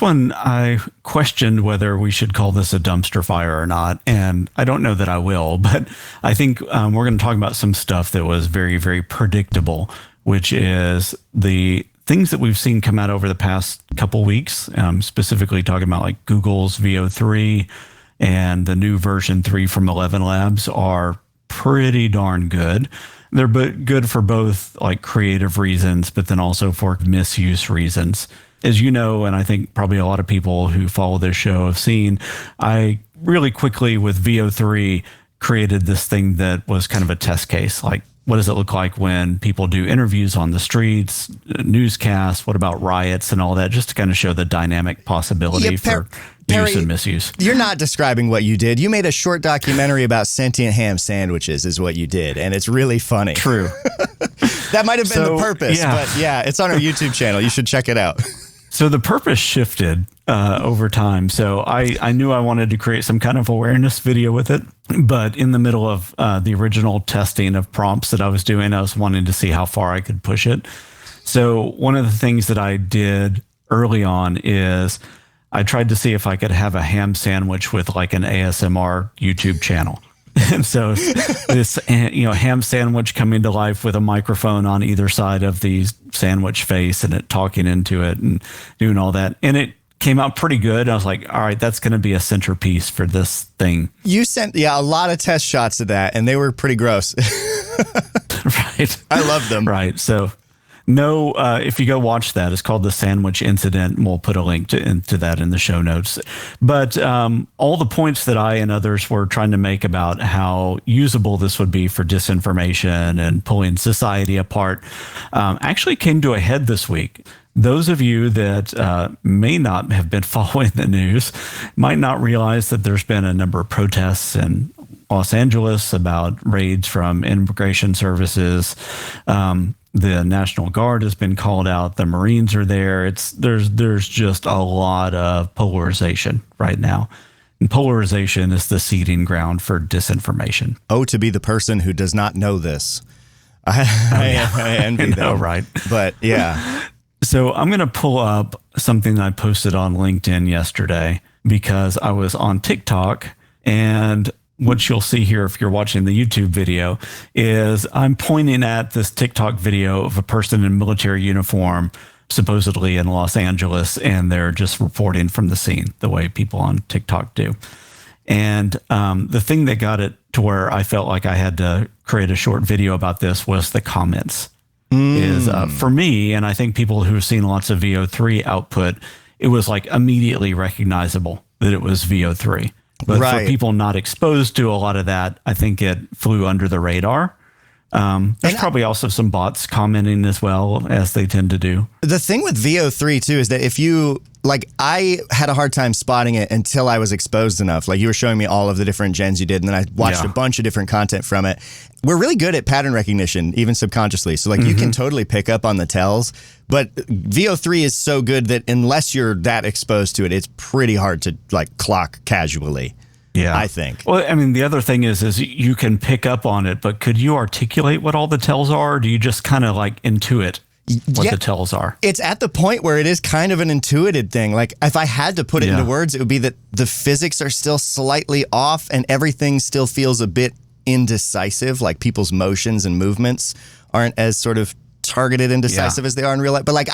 one, I questioned whether we should call this a dumpster fire or not. And I don't know that I will, but I think we're going to talk about some stuff that was very, very predictable, which is the things that we've seen come out over the past couple weeks, specifically talking about like Google's VO3 and the new version 3 from 11 Labs are pretty darn good. They're good for both like creative reasons, but then also for misuse reasons. As you know, and I think probably a lot of people who follow this show have seen, I really quickly with VO3 created this thing that was kind of a test case. Like, what does it look like when people do interviews on the streets, newscasts? What about riots and all that? Just to kind of show the dynamic possibility for use and misuse. You're not describing what you did. You made a short documentary about sentient ham sandwiches is what you did, and it's really funny. True. That might have been the purpose, but yeah, it's on our YouTube channel. You should check it out. So the purpose shifted over time. So I knew I wanted to create some kind of awareness video with it. But in the middle of the original testing of prompts that I was doing, I was wanting to see how far I could push it. So one of the things that I did early on is I tried to see if I could have a ham sandwich with like an ASMR YouTube channel. And so this, ham sandwich coming to life with a microphone on either side of the sandwich face and it talking into it and doing all that. And it came out pretty good. I was like, all right, that's going to be a centerpiece for this thing. You sent, a lot of test shots of that, and they were pretty gross. Right. I love them. Right. So no, if you go watch that, it's called The Sandwich Incident, and we'll put a link to that in the show notes. But all the points that I and others were trying to make about how usable this would be for disinformation and pulling society apart actually came to a head this week. Those of you that may not have been following the news might not realize that there's been a number of protests in Los Angeles about raids from immigration services. The National Guard has been called out. The Marines are there. There's just a lot of polarization right now. And polarization is the seeding ground for disinformation. Oh, to be the person who does not know this. I envy them. Right? But yeah. So I'm going to pull up something that I posted on LinkedIn yesterday because I was on TikTok, and what you'll see here if you're watching the YouTube video is I'm pointing at this TikTok video of a person in military uniform, supposedly in Los Angeles, and they're just reporting from the scene the way people on TikTok do. And the thing that got it to where I felt like I had to create a short video about this was the comments. Is for me, and I think people who have seen lots of VO3 output, it was like immediately recognizable that it was VO3. But for people not exposed to a lot of that, I think it flew under the radar. There's probably also some bots commenting as well, as they tend to do. The thing with VO3 too is that if you, like, I had a hard time spotting it until I was exposed enough. Like, you were showing me all of the different gens you did, and then I watched a bunch of different content from it. We're really good at pattern recognition, even subconsciously. So like you can totally pick up on the tells, but VO3 is so good that unless you're that exposed to it, it's pretty hard to like clock casually. Yeah, I think. Well, I mean, the other thing is you can pick up on it, but could you articulate what all the tells are? Or do you just kind of like intuit what the tells are? It's at the point where it is kind of an intuited thing. Like if I had to put it into words, it would be that the physics are still slightly off and everything still feels a bit indecisive. Like people's motions and movements aren't as sort of targeted and decisive as they are in real life. But like,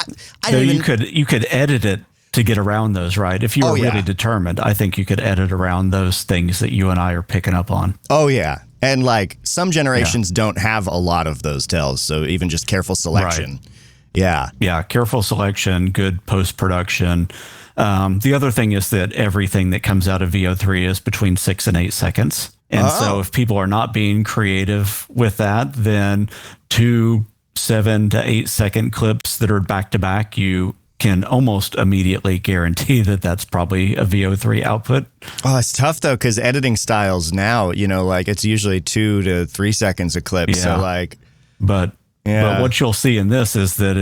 you could edit it to get around those, right? If you were really determined, I think you could edit around those things that you and I are picking up on. Oh, yeah. And like some generations don't have a lot of those tells. So even just careful selection. Right. Yeah. Yeah. Careful selection, good post-production. The other thing is that everything that comes out of VO3 is between 6 and 8 seconds. And so if people are not being creative with that, then 2 7 to 8 second clips that are back to back, you can almost immediately guarantee that that's probably a VO3 output. Oh, it's tough though, because editing styles now, like it's usually 2 to 3 seconds a clip. So like, but what you'll see in this is that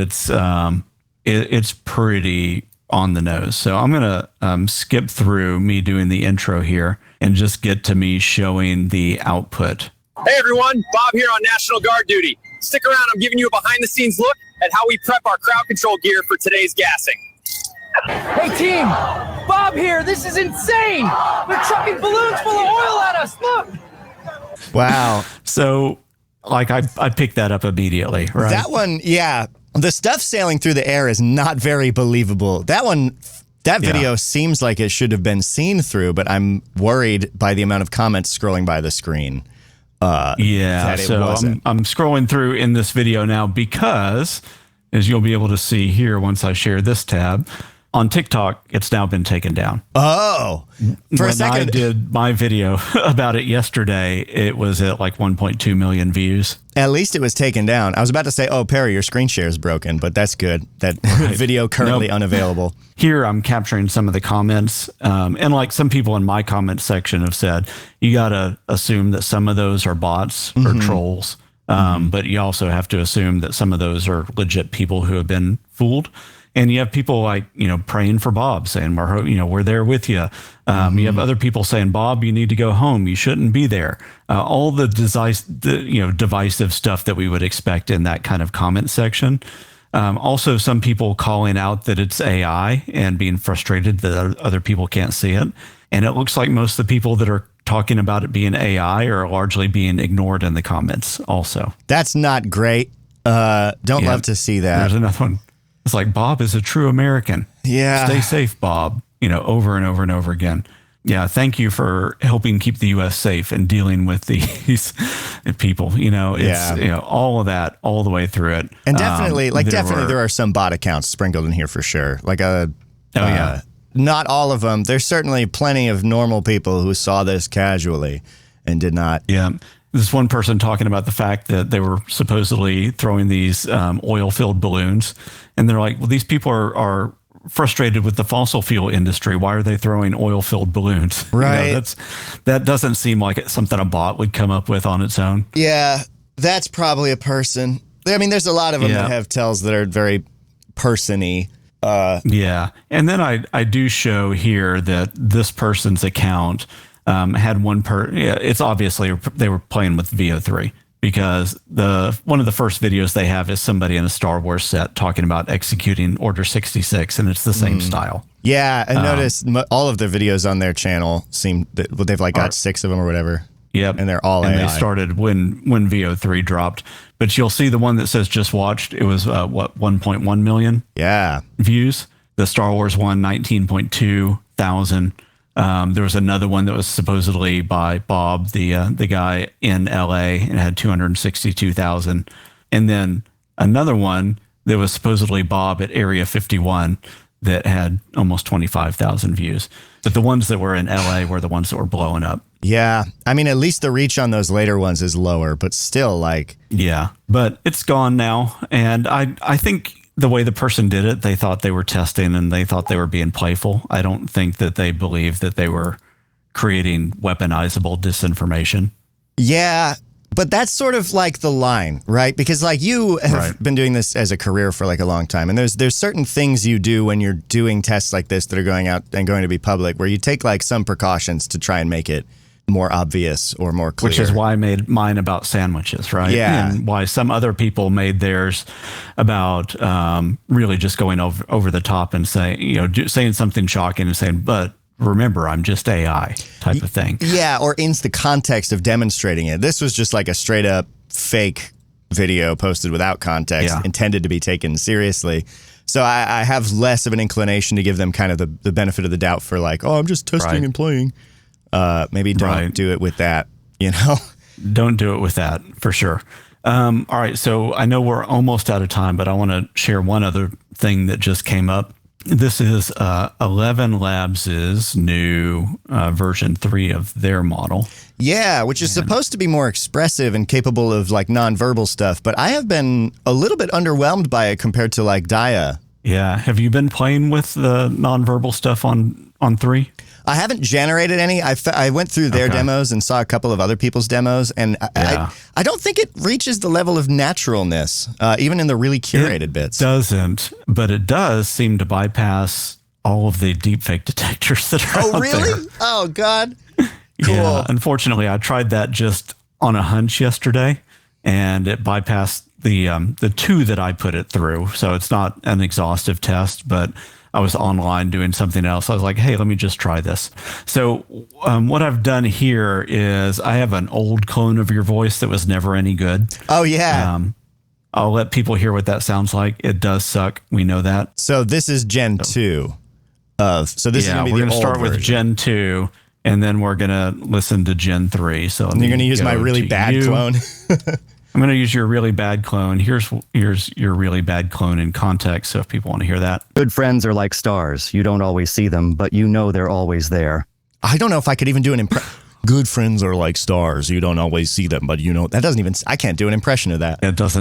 it's pretty on the nose. So I'm gonna skip through me doing the intro here and just get to me showing the output. Hey everyone, Bob here on National Guard duty. Stick around, I'm giving you a behind the scenes look at how we prep our crowd control gear for today's gassing. Hey, team! Bob here! This is insane! They're chucking balloons full of oil at us! Look! Wow. So, like, I picked that up immediately, right? That one, yeah. The stuff sailing through the air is not very believable. That video seems like it should have been seen through, but I'm worried by the amount of comments scrolling by the screen. So I'm scrolling through in this video now because, as you'll be able to see here once I share this tab, on TikTok, it's now been taken down. Oh, for a second. When I did my video about it yesterday, it was at like 1.2 million views. At least it was taken down. I was about to say, oh, Perry, your screen share is broken, but that's good. That video currently unavailable. Here, I'm capturing some of the comments. And like some people in my comment section have said, you got to assume that some of those are bots or trolls. But you also have to assume that some of those are legit people who have been fooled. And you have people like, praying for Bob, saying, we're there with you. You have other people saying, Bob, you need to go home. You shouldn't be there. All the divisive stuff that we would expect in that kind of comment section. Also, some people calling out that it's AI and being frustrated that other people can't see it. And it looks like most of the people that are talking about it being AI are largely being ignored in the comments also. That's not great. Don't love to see that. There's another one. It's like, Bob is a true American. Yeah. Stay safe, Bob. Over and over and over again. Yeah. Thank you for helping keep the U.S. safe and dealing with these people. It's all of that all the way through it. And definitely, there are some bot accounts sprinkled in here for sure. Not all of them. There's certainly plenty of normal people who saw this casually and did not. Yeah. This one person talking about the fact that they were supposedly throwing these oil-filled balloons. And they're like, well, these people are frustrated with the fossil fuel industry. Why are they throwing oil-filled balloons? Right. That doesn't seem like it's something a bot would come up with on its own. Yeah, that's probably a person. I mean, there's a lot of them that have tells that are very person-y. And then I do show here that this person's account had it's obviously they were playing with VO3 because one of the first videos they have is somebody in a Star Wars set talking about executing Order 66, and it's the same style. Yeah, I noticed all of the videos on their channel seem that they've got 6 of them or whatever. Yep, and they're all AI. They started when VO3 dropped, but you'll see the one that says just watched. It was 1.1 million views. The Star Wars one 19.2 thousand. There was another one that was supposedly by Bob, the guy in LA, and had 262,000. And then another one that was supposedly Bob at Area 51 that had almost 25,000 views. But the ones that were in LA were the ones that were blowing up. Yeah. I mean, at least the reach on those later ones is lower, but still Yeah, but it's gone now. And I think the way the person did it, they thought they were testing and they thought they were being playful. I don't think that they believed that they were creating weaponizable disinformation. Yeah, but that's sort of like the line, right? Because you have been doing this as a career for a long time. And there's certain things you do when you're doing tests like this that are going out and going to be public where you take some precautions to try and make it more obvious or more clear. Which is why I made mine about sandwiches, right? Yeah. And why some other people made theirs about really just going over the top and saying something shocking and saying, but remember, I'm just AI type of thing. Yeah, or in the context of demonstrating it. This was just a straight up fake video posted without context, intended to be taken seriously. So I have less of an inclination to give them kind of the benefit of the doubt for I'm just testing and playing. Maybe don't do it with that, Don't do it with that, for sure. All right, so I know we're almost out of time, but I want to share one other thing that just came up. This is 11 Labs' new version 3 of their model. Yeah, which is supposed to be more expressive and capable of nonverbal stuff, but I have been a little bit underwhelmed by it compared to Dia. Yeah, have you been playing with the nonverbal stuff on 3? I haven't generated any. I went through their demos and saw a couple of other people's demos, and I don't think it reaches the level of naturalness, even in the really curated bits. It doesn't, but it does seem to bypass all of the deepfake detectors that are out there. Oh, really? Oh, God. Cool. Yeah, unfortunately, I tried that just on a hunch yesterday, and it bypassed the 2 that I put it through. So it's not an exhaustive test, but I was online doing something else. I was like, hey, let me just try this. So what I've done here is I have an old clone of your voice that was never any good. Oh, yeah. I'll let people hear what that sounds like. It does suck. We know that. So this is Gen 2 of, so this is going to be we're the going to old start with version. Gen 2, and then we're going to listen to Gen 3. So And you're going to use my really bad clone. I'm going to use your really bad clone. Here's your really bad clone in context. So if people want to hear that. Good friends are like stars. You don't always see them, but you know they're always there. I don't know if I could even do an impression. Good friends are like stars. You don't always see them, but you know, that doesn't even, I can't do an impression of that. It does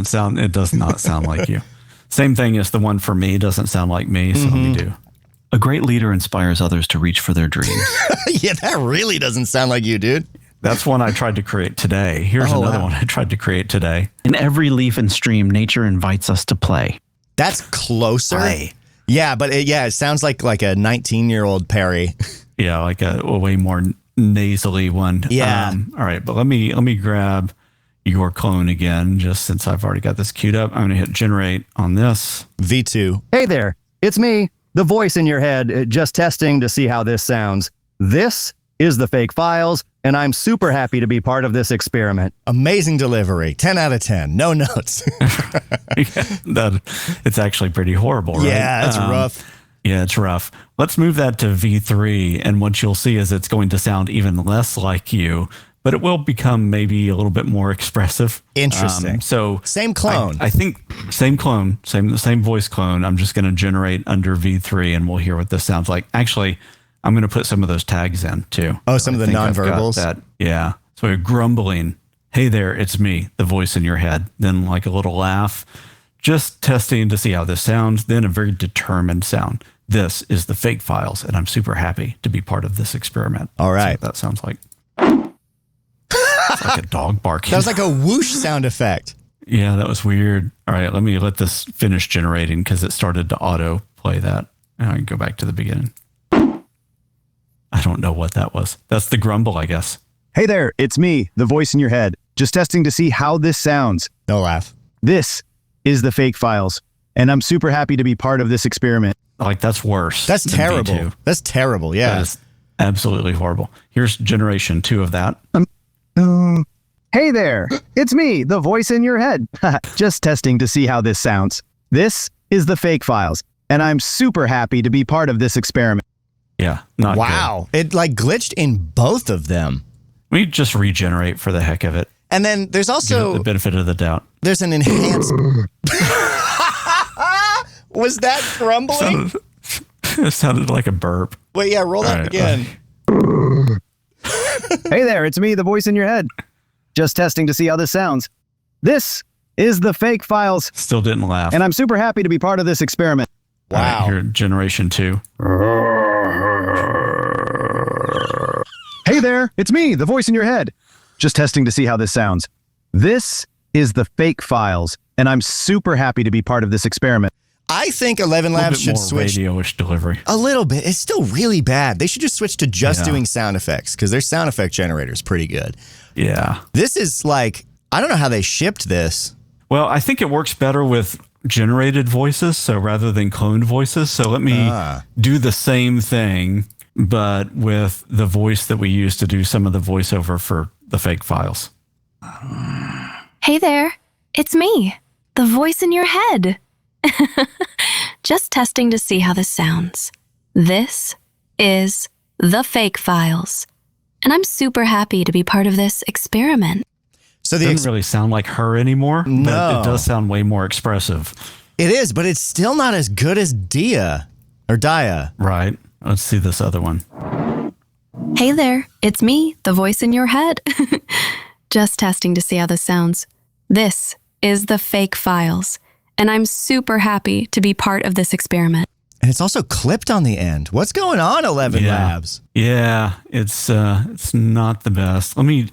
not sound like you. Same thing as the one for me doesn't sound like me. So let me do. A great leader inspires others to reach for their dreams. Yeah, that really doesn't sound like you, dude. That's one I tried to create today. Here's another one I tried to create today. In every leaf and stream, nature invites us to play. That's closer. Yeah, but it sounds like a 19-year-old Perry. Yeah, like a way more nasally one. Yeah. All right, but let me grab your clone again, just since I've already got this queued up. I'm going to hit generate on this. V2. Hey there, it's me, the voice in your head, just testing to see how this sounds. This is the FAIK Files, and I'm super happy to be part of this experiment. Amazing delivery. 10 out of 10. No notes. It's actually pretty horrible, right? Yeah, that's rough. Yeah, it's rough. Let's move that to V3, and what you'll see is it's going to sound even less like you, but it will become maybe a little bit more expressive. Interesting. So same clone. I think same clone, same voice clone. I'm just going to generate under V3, and we'll hear what this sounds like. Actually, I'm going to put some of those tags in too. Oh, some of the nonverbals. Yeah. So you're grumbling. Hey there, it's me, the voice in your head. Then like a little laugh, just testing to see how this sounds. Then a very determined sound. This is the FAIK Files, and I'm super happy to be part of this experiment. All right. See what that sounds like. It's like a dog barking. That was like a whoosh sound effect. Yeah, that was weird. All right, let me let this finish generating because it started to auto play that. And I can go back to the beginning. I don't know what that was. That's the grumble, I guess. Hey there, it's me, the voice in your head, just testing to see how this sounds. No laugh. This is the FAIK Files, and I'm super happy to be part of this experiment. Like, that's worse. That's than terrible. V2. That's terrible. Yeah. That is absolutely horrible. Here's generation 2 of that. Hey there, it's me, the voice in your head, just testing to see how this sounds. This is the FAIK Files, and I'm super happy to be part of this experiment. Yeah, not Wow. It like glitched in both of them. good. We just regenerate for the heck of it. And then there's Give it also, the benefit of the doubt. there's an enhanced. Was that grumbling? It sounded like a burp. Wait, yeah, roll that All right, again. Hey there, it's me, the voice in your head, just testing to see how this sounds. This is the FAIK Files, Still didn't laugh. and I'm super happy to be part of this experiment. All right, Wow. here, generation 2. Hey there, it's me, the voice in your head, just testing to see how this sounds. This is the FAIK Files, and I'm super happy to be part of this experiment. I think 11 A little Labs bit should more switch radio-ish delivery. a little bit. It's still really bad. They should just switch to just Yeah. doing sound effects because their sound effect generator is pretty good. Yeah. This is like, I don't know how they shipped this. Well, I think it works better with generated voices, so rather than cloned voices. So let me do the same thing, but with the voice that we use to do some of the voiceover for the FAIK Files. Hey there, it's me, the voice in your head. Just testing to see how this sounds. This is the FAIK Files, and I'm super happy to be part of this experiment. So It doesn't really sound like her anymore, No. but it does sound way more expressive. it is, but it's still not as good as Dia or Dia. Right. Let's see this other one. Hey there, it's me, the voice in your head. Just testing to see how this sounds. This is the FAIK Files, and I'm super happy to be part of this experiment. And it's also clipped on the end. What's going on, 11 Labs? Yeah, it's not the best. Let me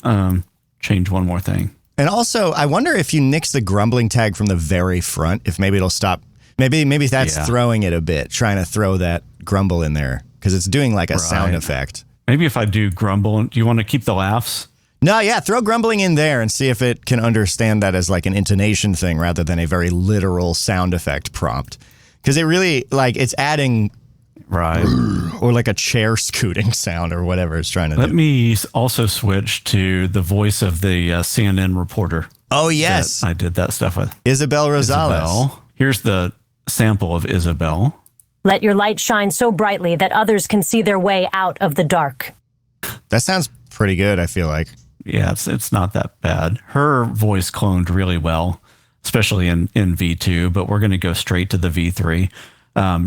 change one more thing. And also, I wonder if you nix the grumbling tag from the very front, if maybe it'll stop. Maybe that's throwing it a bit, trying to throw that grumble in there because it's doing like a sound effect. Maybe if I do grumble, do you want to keep the laughs? No, yeah, throw grumbling in there and see if it can understand that as like an intonation thing rather than a very literal sound effect prompt. Because it really, like, it's adding Right. or like a chair scooting sound or whatever it's trying to Let do. me also switch to the voice of the CNN reporter. Oh, yes. I did that stuff with. Isabel Rosales. Isabel. Here's the sample of Isabel. Let your light shine so brightly that others can see their way out of the dark. That sounds pretty good, I feel like. Yeah, it's not that bad. Her voice cloned really well, especially in V2, but we're going to go straight to the V3.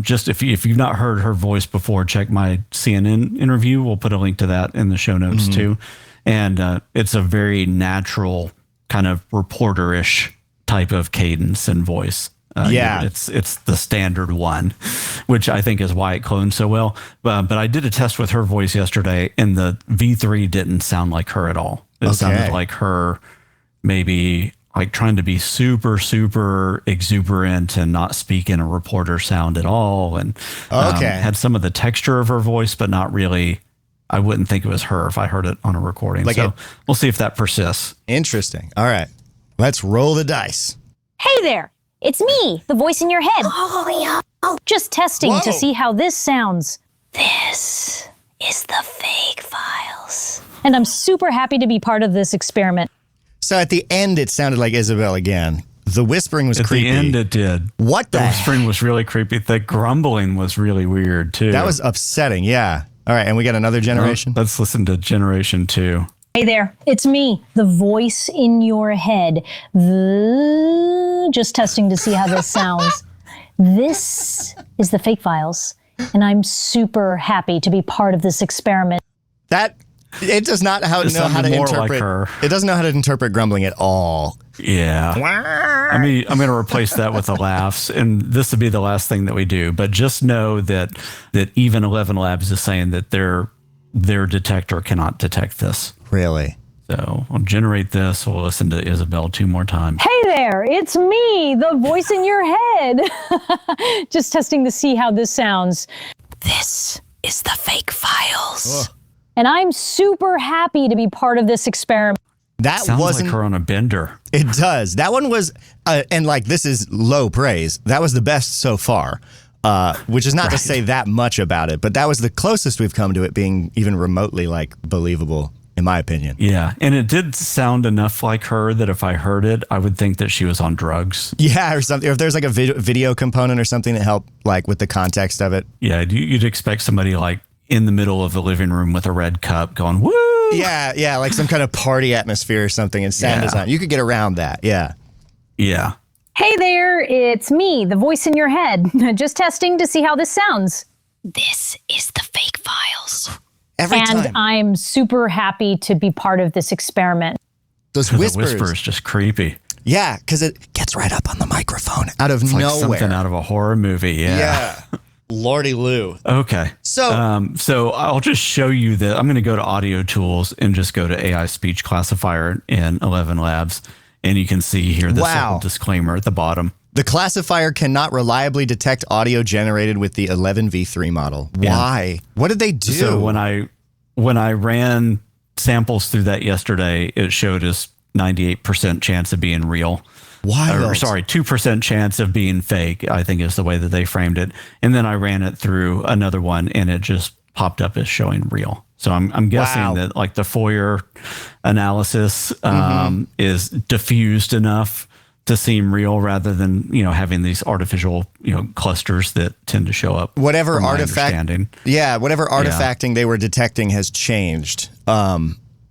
Just if you've not heard her voice before, check my CNN interview. We'll put a link to that in the show notes too. And it's a very natural kind of reporter-ish type of cadence and voice. It's the standard one, which I think is why it cloned so well. But I did a test with her voice yesterday, and the V3 didn't sound like her at all. It sounded like her maybe like trying to be super, super exuberant and not speak in a reporter sound at all. And had some of the texture of her voice, but not really. I wouldn't think it was her if I heard it on a recording. We'll see if that persists. Interesting. All right. Let's roll the dice. Hey there. It's me, the voice in your head. Oh, yeah. Just testing to see how this sounds. This is the FAIK Files. And I'm super happy to be part of this experiment. So at the end, it sounded like Isabel again. The whispering was creepy. At the end, it did. What the whispering was really creepy. The grumbling was really weird, too. That was upsetting, yeah. All right, and we got another generation? Let's listen to generation 2. Hey there, it's me, the voice in your head. Just testing to see how this sounds. This is the FAIK Files, and I'm super happy to be part of this experiment. It does not know how to interpret. Like her. It doesn't know how to interpret grumbling at all. Yeah. I'm going to replace that with the laughs, and this will be the last thing that we do. But just know that even 11 Labs is saying that their detector cannot detect this. Really? So I'll generate this. We'll listen to Isabel 2 more times. Hey there, it's me, the voice in your head. Just testing to see how this sounds. This is the FAIK Files. And I'm super happy to be part of this experiment. That sounds wasn't like her on a bender. It does. That one was, and like this is low praise. That was the best so far, which is not to say that much about it, but that was the closest we've come to it being even remotely like believable, in my opinion. Yeah, and it did sound enough like her that if I heard it, I would think that she was on drugs. Yeah, or something. Or if there's like a video component or something that helped, like with the context of it. Yeah, you'd expect somebody like in the middle of the living room with a red cup going, woo! Yeah, like some kind of party atmosphere or something and sound design. You could get around that, yeah. Yeah. Hey there, it's me, the voice in your head. Just testing to see how this sounds. This is the FAIK Files. Every time. And I'm super happy to be part of this experiment. Those The whispers. whisper is just creepy. Yeah, because it gets right up on the microphone out of nowhere. Like something out of a horror movie, Yeah. Lordy Lou. Okay. So I'll just show you that. I'm going to go to Audio Tools and just go to AI Speech Classifier in 11 Labs. And you can see here this little disclaimer at the bottom. The classifier cannot reliably detect audio generated with the 11v3 model. Why? What did they do? So when I ran samples through that yesterday, it showed us 98% chance of being real. Wild. 2% chance of being fake, I think is the way that they framed it. And then I ran it through another one and it just popped up as showing real. So I'm guessing that like the Fourier analysis is diffused enough to seem real rather than, having these artificial, clusters that tend to show up. Whatever artifacting they were detecting has changed.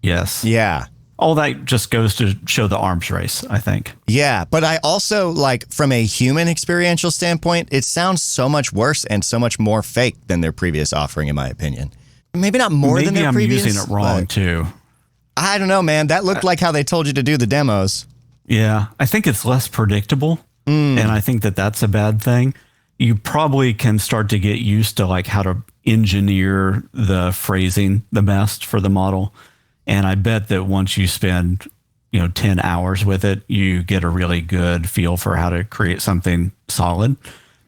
Yes. Yeah. All that just goes to show the arms race, I think. Yeah, but I also, like, from a human experiential standpoint, it sounds so much worse and so much more fake than their previous offering, in my opinion. Maybe not more than their previous. Maybe I'm using it wrong, too. I don't know, man. That looked like how they told you to do the demos. Yeah, I think it's less predictable, and I think that that's a bad thing. You probably can start to get used to, like, how to engineer the phrasing the best for the model. And I bet that once you spend, 10 hours with it, you get a really good feel for how to create something solid.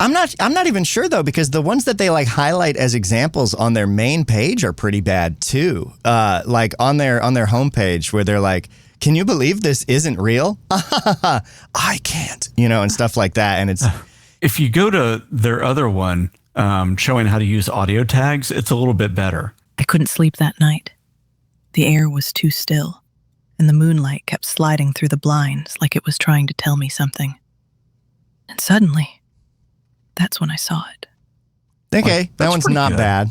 I'm not even sure though, because the ones that they like highlight as examples on their main page are pretty bad too. Like on their homepage where they're like, "Can you believe this isn't real?" I can't, and stuff like that. And it's if you go to their other one, showing how to use audio tags, it's a little bit better. I couldn't sleep that night. The air was too still, and the moonlight kept sliding through the blinds like it was trying to tell me something. And suddenly, that's when I saw it. Okay, that one's not bad.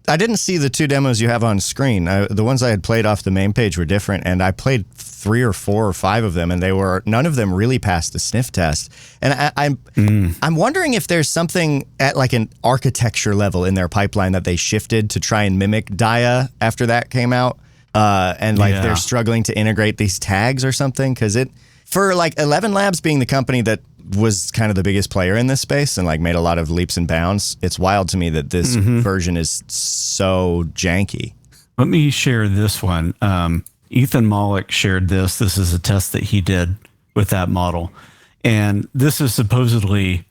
I didn't see the 2 demos you have on screen. The ones I had played off the main page were different, and I played 3 or 4 or 5 of them, and none of them really passed the sniff test. And I'm wondering if there's something at like an architecture level in their pipeline that they shifted to try and mimic Dia after that came out, and they're struggling to integrate these tags or something. Because for like 11 Labs being the company that was kind of the biggest player in this space and like made a lot of leaps and bounds, it's wild to me that this version is so janky. Let me share this one. Ethan Mollick shared this. This is a test that he did with that model. And this is supposedly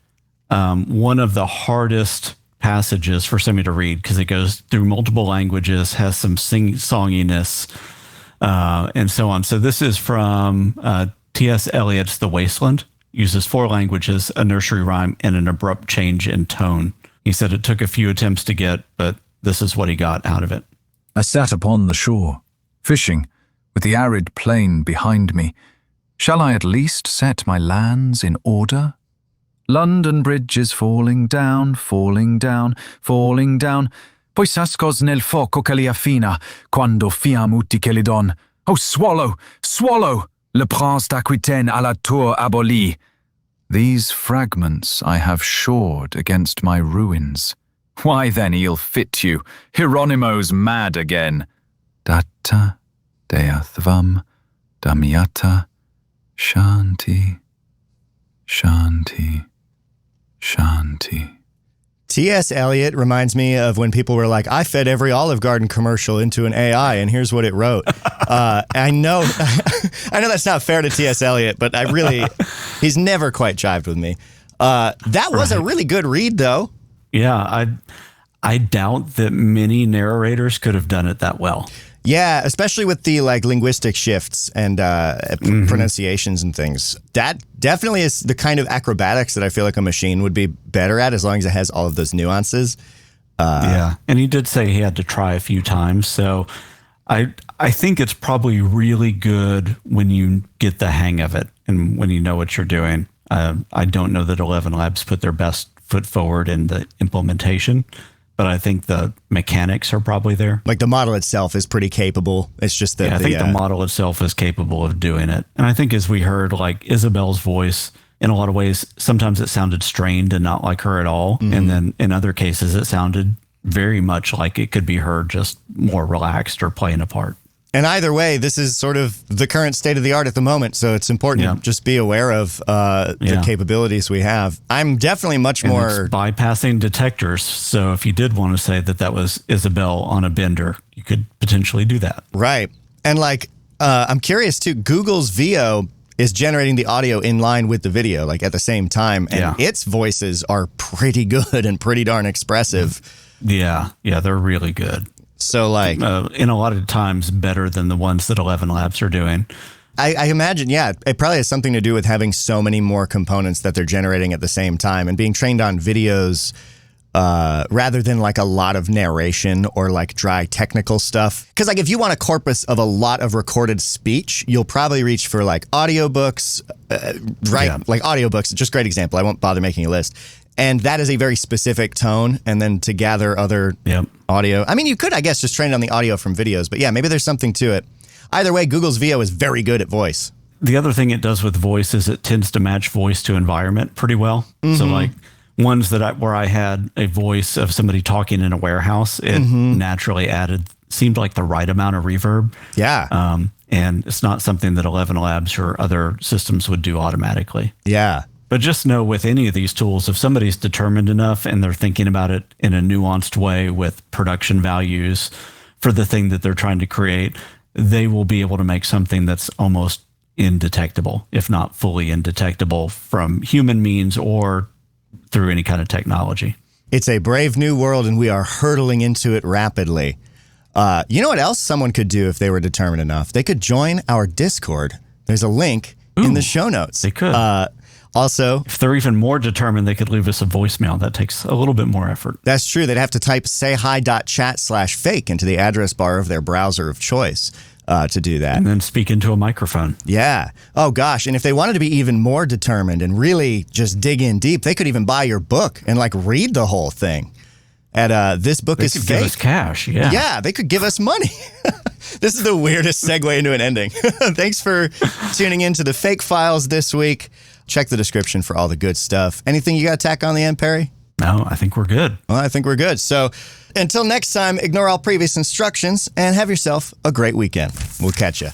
one of the hardest passages for somebody to read because it goes through multiple languages, has some songiness, and so on. So this is from T.S. Eliot's The Wasteland. Uses 4 languages, a nursery rhyme, and an abrupt change in tone. He said it took a few attempts to get, but this is what he got out of it. I sat upon the shore, fishing, with the arid plain behind me. Shall I at least set my lands in order? London Bridge is falling down, falling down, falling down. Poi s'ascos nel foco che li affina, quando fiam uti che li don. Oh, swallow, swallow! Le prince d'Aquitaine à la tour abolie. These fragments I have shored against my ruins. Why then ill fit you, Hieronymo's mad again. Datta, deathvam, damiata, shanti, shanti, shanti. T.S. Eliot reminds me of when people were like, I fed every Olive Garden commercial into an AI, and here's what it wrote. I know that's not fair to T.S. Eliot, but he's never quite jived with me. That was a really good read, though. Yeah, I doubt that many narrators could have done it that well. Yeah, especially with the like linguistic shifts and pronunciations and things. That definitely is the kind of acrobatics that I feel like a machine would be better at as long as it has all of those nuances. Yeah, and he did say he had to try a few times. So I think it's probably really good when you get the hang of it and when you know what you're doing. I don't know that 11 Labs put their best foot forward in the implementation, but I think the mechanics are probably there. Like the model itself is pretty capable. It's just that I think the model itself is capable of doing it. And I think as we heard, like Isabel's voice, in a lot of ways, sometimes it sounded strained and not like her at all. And then in other cases, it sounded very much like it could be her just more relaxed or playing a part. And either way, this is sort of the current state of the art at the moment. So it's important to just be aware of the capabilities we have. I'm definitely much more it's bypassing detectors. So if you did want to say that was Isabel on a bender, you could potentially do that. Right. And like, I'm curious too, Google's VO is generating the audio in line with the video, like at the same time. And its voices are pretty good and pretty darn expressive. Yeah. Yeah. They're really good. So like in a lot of times better than the ones that 11 Labs are doing. I imagine, it probably has something to do with having so many more components that they're generating at the same time and being trained on videos rather than like a lot of narration or like dry technical stuff. Because like if you want a corpus of a lot of recorded speech, you'll probably reach for like audiobooks, right? Yeah. Like audiobooks, just great example. I won't bother making a list. And that is a very specific tone. And then to gather other audio. I mean, you could, I guess, just train it on the audio from videos. But yeah, maybe there's something to it. Either way, Google's VO is very good at voice. The other thing it does with voice is it tends to match voice to environment pretty well. So like ones where I had a voice of somebody talking in a warehouse, it naturally seemed like the right amount of reverb. Yeah. And it's not something that 11 Labs or other systems would do automatically. Yeah. But just know with any of these tools, if somebody's determined enough and they're thinking about it in a nuanced way with production values for the thing that they're trying to create, they will be able to make something that's almost indetectable, if not fully indetectable from human means or through any kind of technology. It's a brave new world and we are hurtling into it rapidly. You know what else someone could do if they were determined enough? They could join our Discord. There's a link in the show notes. They could. Also, if they're even more determined, they could leave us a voicemail. That takes a little bit more effort. That's true. They'd have to type sayhi.chat/fake into the address bar of their browser of choice to do that. And then speak into a microphone. Yeah. Oh, gosh. And if they wanted to be even more determined and really just dig in deep, they could even buy your book and like read the whole thing. At This Book Is Fake. Give us cash, yeah. Yeah, they could give us money. This is the weirdest segue into an ending. Thanks for tuning in to the Fake Files this week. Check the description for all the good stuff. Anything you got to tack on the end, Perry? No, I think we're good. Well, I think we're good. So until next time, ignore all previous instructions and have yourself a great weekend. We'll catch you.